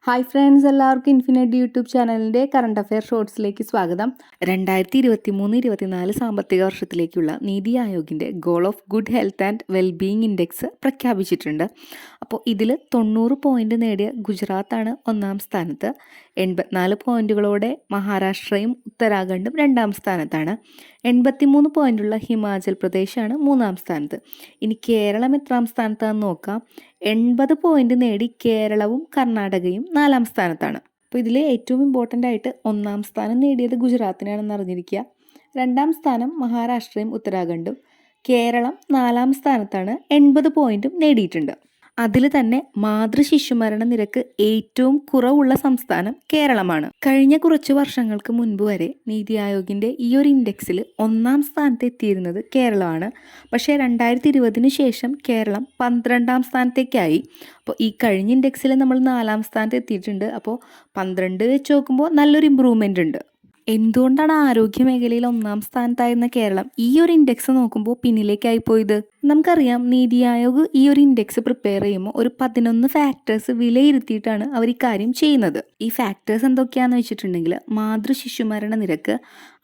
Hi friends, എല്ലാവർക്കും infinite YouTube ചാനലിൻ്റെ current affair ഷോർട്സിലേക്ക് സ്വാഗതം. 2023-24 സാമ്പത്തിക വർഷത്തിലേക്കുള്ള നീതി ആയോഗിൻ്റെ goal of good health and wellbeing index പ്രഖ്യാപിച്ചിട്ടുണ്ട്. അപ്പോൾ ഇതിൽ 90 പോയിൻ്റ് നേടിയ ഗുജറാത്താണ് ഒന്നാം സ്ഥാനത്ത്. 84 പോയിൻറ്റുകളോടെ മഹാരാഷ്ട്രയും ഉത്തരാഖണ്ഡും രണ്ടാം സ്ഥാനത്താണ്. 83 പോയിൻ്റുള്ള ഹിമാചൽ പ്രദേശാണ് മൂന്നാം സ്ഥാനത്ത്. ഇനി കേരളം എത്രാം സ്ഥാനത്താണെന്ന് നോക്കാം. 80 പോയിന്റ് നേടി കേരളവും കർണാടകയും നാലാം സ്ഥാനത്താണ്. അപ്പോൾ ഇതിൽ ഏറ്റവും ഇമ്പോർട്ടൻ്റ് ആയിട്ട് ഒന്നാം സ്ഥാനം നേടിയത് ഗുജറാത്തിനാണെന്ന് അറിഞ്ഞിരിക്കുക. രണ്ടാം സ്ഥാനം മഹാരാഷ്ട്രയും ഉത്തരാഖണ്ഡും. കേരളം നാലാം സ്ഥാനത്താണ്, 80 പോയിന്റും നേടിയിട്ടുണ്ട്. അതിൽ തന്നെ മാതൃശിശുമരണ നിരക്ക് ഏറ്റവും കുറവുള്ള സംസ്ഥാനം കേരളമാണ്. കഴിഞ്ഞ കുറച്ച് വർഷങ്ങൾക്ക് മുൻപ് വരെ നീതി ആയോഗിൻ്റെ ഈ ഒരു ഇൻഡെക്സിൽ ഒന്നാം സ്ഥാനത്ത് എത്തിയിരുന്നത് കേരളമാണ്. പക്ഷേ 2020 ശേഷം കേരളം 12ാം സ്ഥാനത്തേക്കായി. അപ്പോൾ ഈ കഴിഞ്ഞ ഇൻഡെക്സിൽ നമ്മൾ 4ാം സ്ഥാനത്ത് എത്തിയിട്ടുണ്ട്. അപ്പോൾ 12 വെച്ച് നോക്കുമ്പോൾ നല്ലൊരു ഇമ്പ്രൂവ്മെൻ്റ് ഉണ്ട്. എന്തുകൊണ്ടാണ് ആരോഗ്യ മേഖലയിൽ ഒന്നാം സ്ഥാനത്തായിരുന്ന കേരളം ഈ ഒരു ഇൻഡെക്സ് നോക്കുമ്പോൾ പിന്നിലേക്കായി പോയത്? നമുക്കറിയാം, നീതി ആയോഗ് ഈ ഒരു ഇൻഡെക്സ് പ്രിപ്പയർ ചെയ്യുമ്പോൾ ഒരു 11 ഫാക്ടേഴ്സ് വിലയിരുത്തിയിട്ടാണ് അവർ ഇക്കാര്യം ചെയ്യുന്നത്. ഈ ഫാക്ടേഴ്സ് എന്തൊക്കെയാണെന്ന് വെച്ചിട്ടുണ്ടെങ്കിൽ, മാതൃശിശുമരണ നിരക്ക്,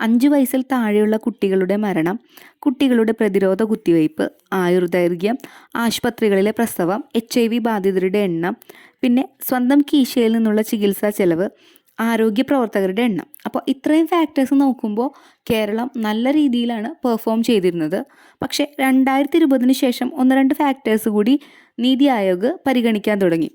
5 വയസ്സിൽ താഴെയുള്ള കുട്ടികളുടെ മരണം, കുട്ടികളുടെ പ്രതിരോധ കുത്തിവയ്പ്, ആയുർദൈർഘ്യം, ആശുപത്രികളിലെ പ്രസവം, HIV ബാധിതരുടെ എണ്ണം, പിന്നെ സ്വന്തം കീശയിൽ നിന്നുള്ള ചികിത്സാ ചെലവ്, ആരോഗ്യ പ്രവർത്തകരുടെ എണ്ണം. അപ്പോൾ ഇത്രയും ഫാക്ടേഴ്സ് നോക്കുമ്പോൾ കേരളം നല്ല രീതിയിലാണ് പെർഫോം ചെയ്തിരുന്നത്. പക്ഷേ 2020 ശേഷം 1-2 ഫാക്ടേഴ്സ് കൂടി നീതി ആയോഗ് പരിഗണിക്കാൻ തുടങ്ങി.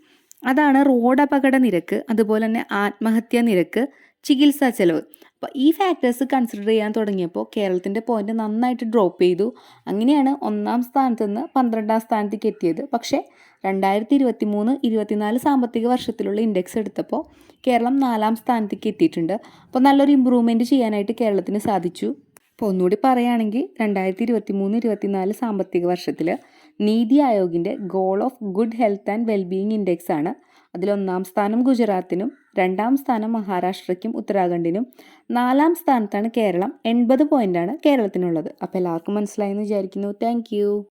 അതാണ് റോഡ് അപകട നിരക്ക്, അതുപോലെ തന്നെ ആത്മഹത്യാ നിരക്ക്, ചികിത്സാ ചെലവ്. അപ്പോൾ ഈ ഫാക്ടേഴ്സ് കൺസിഡർ ചെയ്യാൻ തുടങ്ങിയപ്പോൾ കേരളത്തിൻ്റെ പോയിന്റ് നന്നായിട്ട് ഡ്രോപ്പ് ചെയ്തു. അങ്ങനെയാണ് ഒന്നാം സ്ഥാനത്ത് നിന്ന് 12ാം സ്ഥാനത്തേക്ക് എത്തിയത്. പക്ഷേ 2023-24 സാമ്പത്തിക വർഷത്തിലുള്ള ഇൻഡെക്സ് എടുത്തപ്പോൾ കേരളം 4ാം സ്ഥാനത്തേക്ക് എത്തിയിട്ടുണ്ട്. അപ്പോൾ നല്ലൊരു ഇമ്പ്രൂവ്മെൻറ്റ് ചെയ്യാനായിട്ട് കേരളത്തിന് സാധിച്ചു. അപ്പോൾ ഒന്നുകൂടി പറയുകയാണെങ്കിൽ 2023-24 സാമ്പത്തിക വർഷത്തിൽ നീതി ആയോഗിൻ്റെ goal of good health and wellbeing index ആണ്. അതിൽ 1ാം സ്ഥാനം ഗുജറാത്തിനും, 2ാം സ്ഥാനം മഹാരാഷ്ട്രയ്ക്കും ഉത്തരാഖണ്ഡിനും, 4ാം സ്ഥാനത്താണ് കേരളം. 80 പോയിൻ്റാണ് കേരളത്തിനുള്ളത്. അപ്പോൾ എല്ലാവർക്കും മനസ്സിലായെന്ന് വിചാരിക്കുന്നു. താങ്ക്